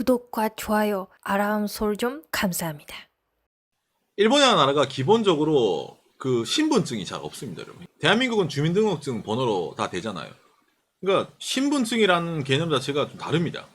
구독과 좋아요, 알람 설정 감사합니다. 일본이라는 나라가 기본적으로 그 신분증이 잘 없습니다, 여러분. 대한민국은 주민등록증 번호로 다 되잖아요. 그러니까 신분증이라는 개념 자체가 좀 다릅니다.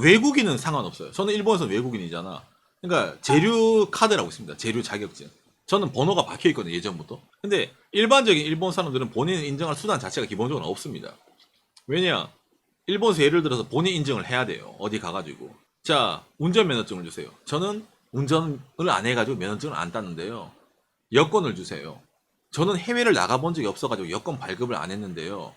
외국인은 상관없어요. 저는 일본에서는 외국인이잖아. 그러니까 재류 카드라고 있습니다. 재류 자격증. 저는 번호가 박혀 있거든요, 예전부터. 근데 일반적인 일본 사람들은 본인을 인정할 수단 자체가 기본적으로 없습니다. 왜냐? 일본에서 예를 들어서 본인 인증을 해야 돼요. 어디 가가지고. 자, 운전면허증을 주세요. 저는 운전을 안 해가지고 면허증을 안 땄는데요. 여권을 주세요. 저는 해외를 나가본 적이 없어가지고 여권 발급을 안 했는데요.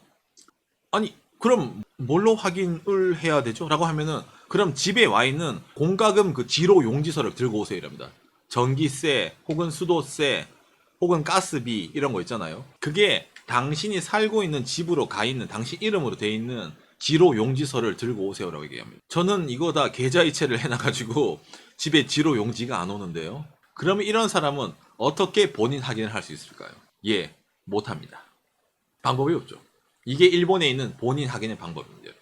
아니, 그럼 뭘로 확인을 해야 되죠? 라고 하면은, 그럼 집에 와 있는 공과금 그 지로 용지서를 들고 오세요. 이랍니다. 전기세, 혹은 수도세, 혹은 가스비, 이런 거 있잖아요. 그게 당신이 살고 있는 집으로 가 있는, 당신 이름으로 돼 있는 지로 용지서를 들고 오세요라고 얘기합니다. 저는 이거 다 계좌이체를 해놔가지고 집에 지로 용지가 안 오는데요. 그러면 이런 사람은 어떻게 본인 확인을 할 수 있을까요? 예, 못합니다. 방법이 없죠. 이게 일본에 있는 본인 확인의 방법입니다.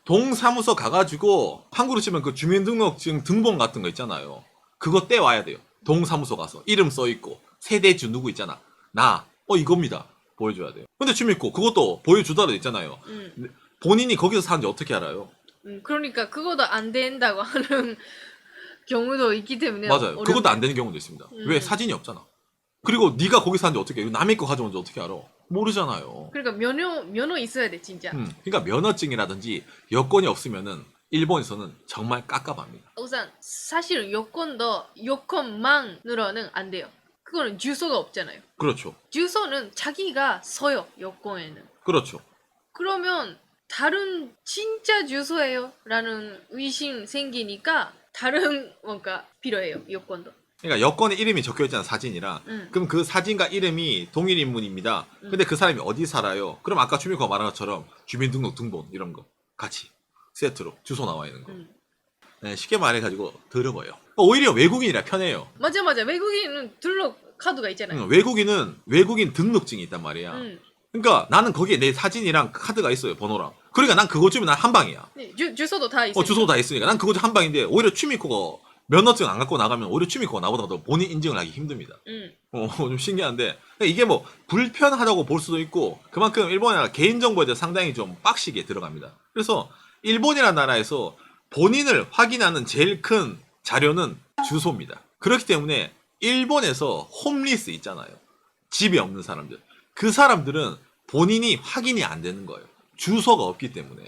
동사무소 가가지고 한국으로 치면 그 주민등록증 등본 같은 거 있잖아요. 그거 떼와야 돼요. 동사무소 가서 이름 써있고 세대주 누구 있잖아. 나, 이겁니다. 보여줘야 돼요. 근데 주민코 그것도 보여주더라도 있잖아요. 본인이 거기서 사는지 어떻게 알아요? 그러니까 그것도 안 된다고 하는 경우도 있기 때문에 맞아요. 그것도 안 되는 경우도 있습니다. 왜? 사진이 없잖아. 그리고 네가 거기 사는지 어떻게 해? 남의 거 가져온지 어떻게 알아? 모르잖아요. 그러니까 면허 있어야 돼 진짜. 그러니까 면허증이라든지 여권이 없으면은 일본에서는 정말 깝깝합니다. 우선 사실 여권만으로는 안 돼요. 그거는 주소가 없잖아요. 그렇죠. 주소는 자기가 써요 여권에는. 그렇죠. 그러면 다른 진짜 주소예요? 라는 의심 생기니까 다른 뭔가 필요해요 여권도. 그러니까 여권에 이름이 적혀 있잖아, 사진이랑. 그럼 그 사진과 이름이 동일 인물입니다. 근데 그 사람이 어디 살아요? 그럼 아까 주민코가 말한 것처럼 주민등록 등본 이런 거 같이 세트로 주소 나와 있는 거. 네, 쉽게 말해가지고 더러워요. 오히려 외국인이라 편해요. 맞아 외국인은 등록 카드가 있잖아요. 외국인은 외국인 등록증이 있단 말이야. 그러니까 나는 거기에 내 사진이랑 카드가 있어요, 번호랑. 그러니까 난 그거 주면 난 한 방이야. 네, 주소도 다 있어요. 주소도 다 있으니까 난 그거 한 방인데, 오히려 취미코가 면허증 안 갖고 나가면 오히려 취미코가 나보다 더 본인 인증을 하기 힘듭니다. 좀 신기한데, 이게 뭐 불편하다고 볼 수도 있고, 그만큼 일본이나 개인정보에 대해 상당히 좀 빡시게 들어갑니다. 그래서 일본이라는 나라에서 본인을 확인하는 제일 큰 자료는 주소입니다. 그렇기 때문에 일본에서 홈리스 있잖아요. 집이 없는 사람들. 그 사람들은 본인이 확인이 안 되는 거예요. 주소가 없기 때문에.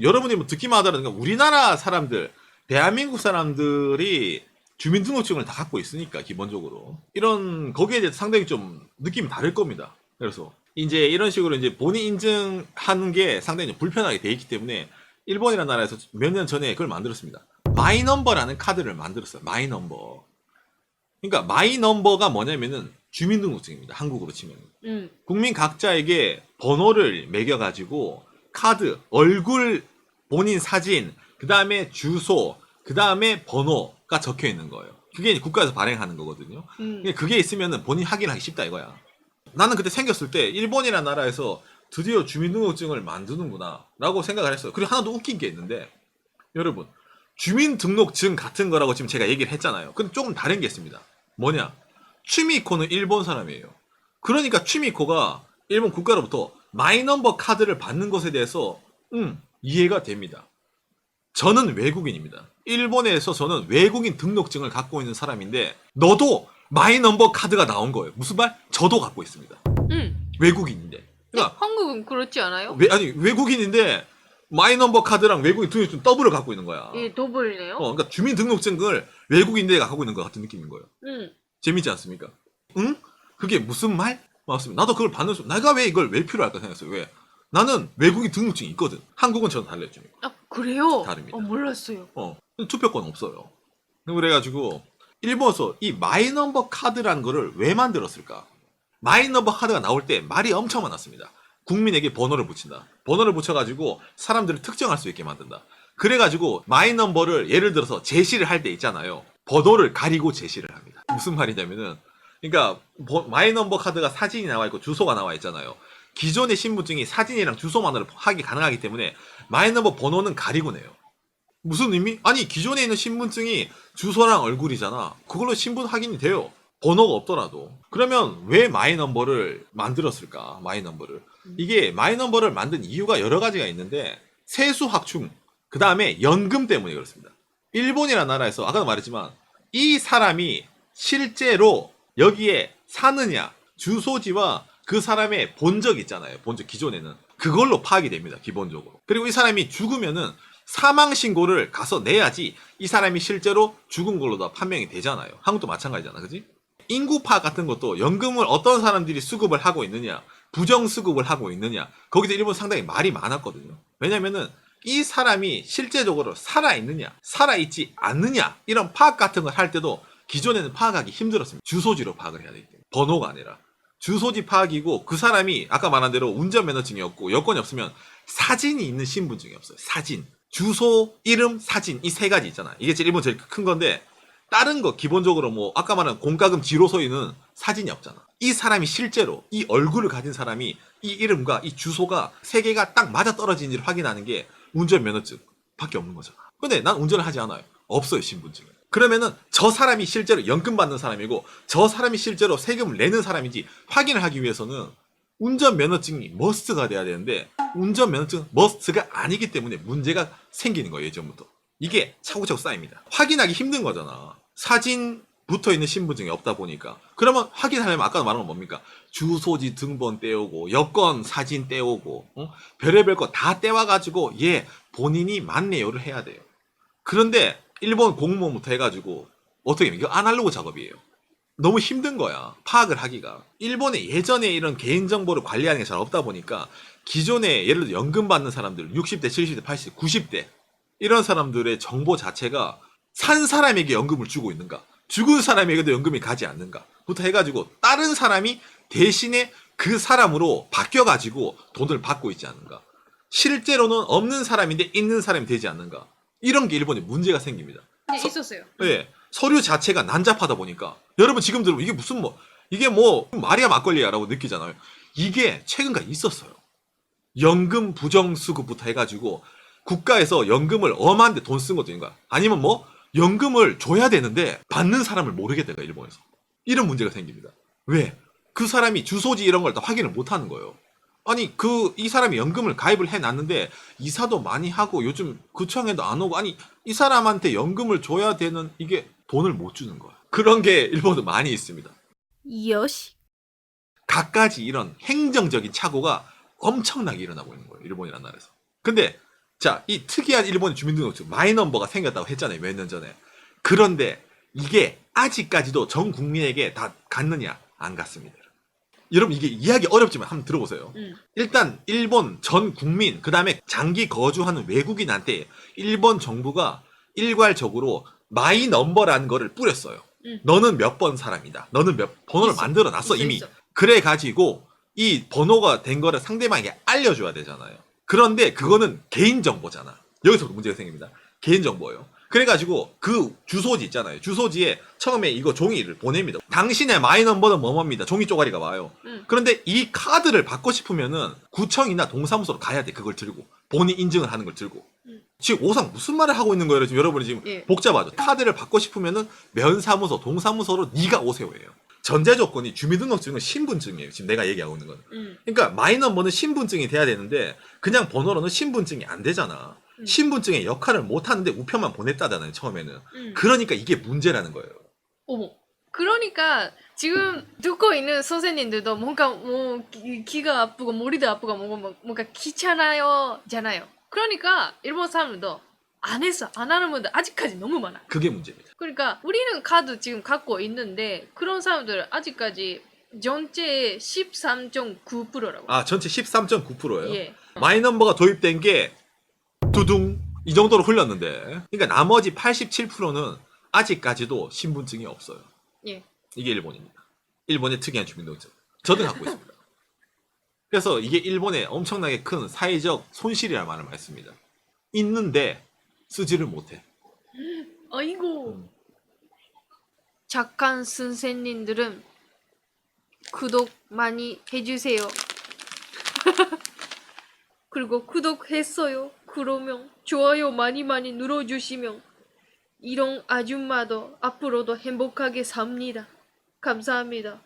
여러분이 뭐 듣기만 하더라도 우리나라 사람들, 대한민국 사람들이 주민등록증을 다 갖고 있으니까 기본적으로 이런 거기에 대해서 상당히 좀 느낌이 다를 겁니다. 그래서 이제 이런 식으로 이제 본인 인증하는 게 상당히 불편하게 돼 있기 때문에 일본이라는 나라에서 몇 년 전에 그걸 만들었습니다. 마이넘버라는 카드를 만들었어요. 마이넘버. 그러니까 마이넘버가 뭐냐면은 주민등록증입니다. 한국으로 치면. 국민 각자에게 번호를 매겨가지고 카드, 얼굴, 본인 사진, 그 다음에 주소, 그 다음에 번호가 적혀 있는 거예요. 그게 국가에서 발행하는 거거든요. 그게 있으면 본인 확인하기 쉽다 이거야. 나는 그때 생겼을 때 일본이라는 나라에서 드디어 주민등록증을 만드는구나 라고 생각을 했어요. 그리고 하나 더 웃긴 게 있는데, 여러분, 주민등록증 같은 거라고 지금 제가 얘기를 했잖아요. 근데 조금 다른 게 있습니다. 뭐냐? 취미코는 일본 사람이에요. 그러니까 취미코가 일본 국가로부터 마이넘버 카드를 받는 것에 대해서 이해가 됩니다. 저는 외국인입니다. 일본에서 저는 외국인 등록증을 갖고 있는 사람인데, 너도 마이넘버 카드가 나온 거예요. 무슨 말? 저도 갖고 있습니다. 외국인인데. 그러니까 한국은 그렇지 않아요? 외국인인데 마이넘버 카드랑 외국인 등록증 더블을 갖고 있는 거야. 예, 더블이네요. 그러니까 주민등록증을 외국인들이 갖고 있는 것 같은 느낌인 거예요. 재밌지 않습니까? 응? 그게 무슨 말? 맞습니다. 나도 그걸 받는 순간 내가 왜 이걸 왜 필요할까 생각했어요. 왜? 나는 외국인 등록증이 있거든. 한국은 저는 달라요. 아 그래요? 다릅니다. 몰랐어요. 투표권 없어요. 그래가지고 일본에서 이 마이넘버 카드라는 거를 왜 만들었을까? 마이넘버 카드가 나올 때 말이 엄청 많았습니다. 국민에게 번호를 붙인다. 번호를 붙여가지고 사람들을 특정할 수 있게 만든다. 그래가지고 마이넘버를 예를 들어서 제시를 할 때 있잖아요. 번호를 가리고 제시를 합니다. 무슨 말이냐면은, 그러니까 마이넘버 카드가 사진이 나와 있고 주소가 나와 있잖아요. 기존의 신분증이 사진이랑 주소만으로 하기 가능하기 때문에 마이넘버 번호는 가리고 내요. 무슨 의미? 아니 기존에 있는 신분증이 주소랑 얼굴이잖아. 그걸로 신분 확인이 돼요. 번호가 없더라도. 그러면 왜 마이넘버를 만들었을까? 마이넘버를. 이게 마이넘버를 만든 이유가 여러 가지가 있는데 세수 확충, 그 다음에 연금 때문에 그렇습니다. 일본이라는 나라에서 아까도 말했지만 이 사람이 실제로 여기에 사느냐, 주소지와 그 사람의 본적 있잖아요. 본적 기존에는. 그걸로 파악이 됩니다. 기본적으로. 그리고 이 사람이 죽으면은 사망 신고를 가서 내야지 이 사람이 실제로 죽은 걸로 다 판명이 되잖아요. 한국도 마찬가지잖아. 그지? 인구 파악 같은 것도 연금을 어떤 사람들이 수급을 하고 있느냐, 부정 수급을 하고 있느냐, 거기서 일본 상당히 말이 많았거든요. 왜냐면은 이 사람이 실제적으로 살아있느냐, 살아있지 않느냐, 이런 파악 같은 걸 할 때도 기존에는 파악하기 힘들었습니다. 주소지로 파악을 해야 되기 때문에. 번호가 아니라. 주소지 파악이고 그 사람이 아까 말한 대로 운전면허증이 없고 여권이 없으면 사진이 있는 신분증이 없어요. 사진. 주소, 이름, 사진 이 세 가지 있잖아. 이게 일본 제일 큰 건데 다른 거 기본적으로 뭐 아까 말한 공과금 지로서에는 사진이 없잖아. 이 사람이 실제로 이 얼굴을 가진 사람이 이 이름과 이 주소가 세 개가 딱 맞아 떨어지는지를 확인하는 게 운전면허증 밖에 없는 거잖아. 근데 난 운전을 하지 않아요. 없어요 신분증은. 그러면은 저 사람이 실제로 연금 받는 사람이고 저 사람이 실제로 세금을 내는 사람인지 확인을 하기 위해서는 운전면허증이 머스트가 돼야 되는데 운전면허증은 머스트가 아니기 때문에 문제가 생기는 거예요. 예전부터. 이게 차곡차곡 쌓입니다. 확인하기 힘든 거잖아. 사진 붙어있는 신분증이 없다 보니까. 그러면 확인하려면 아까 말한 건 뭡니까? 주소지 등본 떼오고 여권 사진 떼오고 별의별 거 다 떼와가지고 얘 본인이 맞네요를 해야 돼요. 그런데 일본 공무원부터 해가지고 어떻게 이거 아날로그 작업이에요. 너무 힘든 거야. 파악을 하기가. 일본에 예전에 이런 개인정보를 관리하는 게 잘 없다 보니까 기존에 예를 들어 연금 받는 사람들 60대, 70대, 80대, 90대 이런 사람들의 정보 자체가 산 사람에게 연금을 주고 있는가 죽은 사람에게도 연금이 가지 않는가 부터 해가지고 다른 사람이 대신에 그 사람으로 바뀌어가지고 돈을 받고 있지 않는가 실제로는 없는 사람인데 있는 사람이 되지 않는가 이런 게 일본에 문제가 생깁니다. 네, 있었어요. 네, 서류 자체가 난잡하다 보니까 여러분 지금 들으면 이게 무슨 이게 말이야 막걸리야라고 느끼잖아요. 이게 최근까지 있었어요. 연금 부정수급부터 해가지고 국가에서 연금을 엄한데 돈 쓴 것도 있는 거야. 아니면 연금을 줘야 되는데 받는 사람을 모르겠다가 일본에서 이런 문제가 생깁니다. 왜? 그 사람이 주소지 이런 걸 다 확인을 못 하는 거예요. 아니 이 사람이 연금을 가입을 해놨는데 이사도 많이 하고 요즘 구청에도 안 오고 아니 이 사람한테 연금을 줘야 되는 이게 돈을 못 주는 거야. 그런 게 일본도 많이 있습니다. 요시. 갖가지 이런 행정적인 착오가 엄청나게 일어나고 있는 거예요. 일본이라는 나라에서. 근데 자, 이 특이한 일본의 주민등록증 마이넘버가 생겼다고 했잖아요. 몇 년 전에. 그런데 이게 아직까지도 전 국민에게 다 갔느냐? 안 갔습니다. 여러분 이게 이해하기 어렵지만 한번 들어보세요. 일단 일본 전 국민 그 다음에 장기 거주하는 외국인한테 일본 정부가 일괄적으로 마이넘버라는 거를 뿌렸어요. 너는 몇 번 사람이다. 너는 몇 번호를 만들어 놨어 이미. 그래 가지고 이 번호가 된 거를 상대방에게 알려줘야 되잖아요. 그런데 그거는 개인정보잖아. 여기서부터 문제가 생깁니다. 개인정보예요. 그래가지고 그 주소지 있잖아요. 주소지에 처음에 이거 종이를 보냅니다. 당신의 마이넘버는 뭐뭐입니다. 종이 쪼가리가 와요. 그런데 이 카드를 받고 싶으면은 구청이나 동사무소로 가야 돼. 그걸 들고. 본인 인증을 하는 걸 들고. 지금 오상 무슨 말을 하고 있는 거예요? 지금 여러분이 지금 복잡하죠. 카드를 받고 싶으면은 면사무소, 동사무소로 네가 오세요예요. 전제 조건이 주민등록증은 신분증이에요. 지금 내가 얘기하고 있는 건. 그러니까 마이넘버는 신분증이 돼야 되는데 그냥 번호로는 신분증이 안 되잖아. 신분증의 역할을 못 하는데 우편만 보냈다잖아요. 처음에는. 그러니까 이게 문제라는 거예요. 어머. 그러니까 지금 듣고 있는 선생님들도 뭔가 귀가 아프고 머리도 아프고 뭔가 귀찮아요잖아요. 그러니까 일본 사람들도 안 했어. 안 하는 분들 아직까지 너무 많아. 그게 문제입니다. 그러니까 우리는 카드 지금 갖고 있는데 그런 사람들 아직까지 전체 13.9%라고. 아, 전체 13.9%예요? 예. 마이넘버가 도입된 게 두둥 이 정도로 흘렀는데 그러니까 나머지 87%는 아직까지도 신분증이 없어요. 예. 이게 일본입니다. 일본의 특이한 주민등록증. 저도 갖고 있습니다. 그래서 이게 일본의 엄청나게 큰 사회적 손실이라는 말을 많이 씁니다. 있는데 쓰지를 못해. 아이고. 착한 선생님들은 구독 많이 해주세요. 그리고 구독했어요. 그러면 좋아요 많이 많이 눌러주시면 이런 아줌마도 앞으로도 행복하게 삽니다. 감사합니다.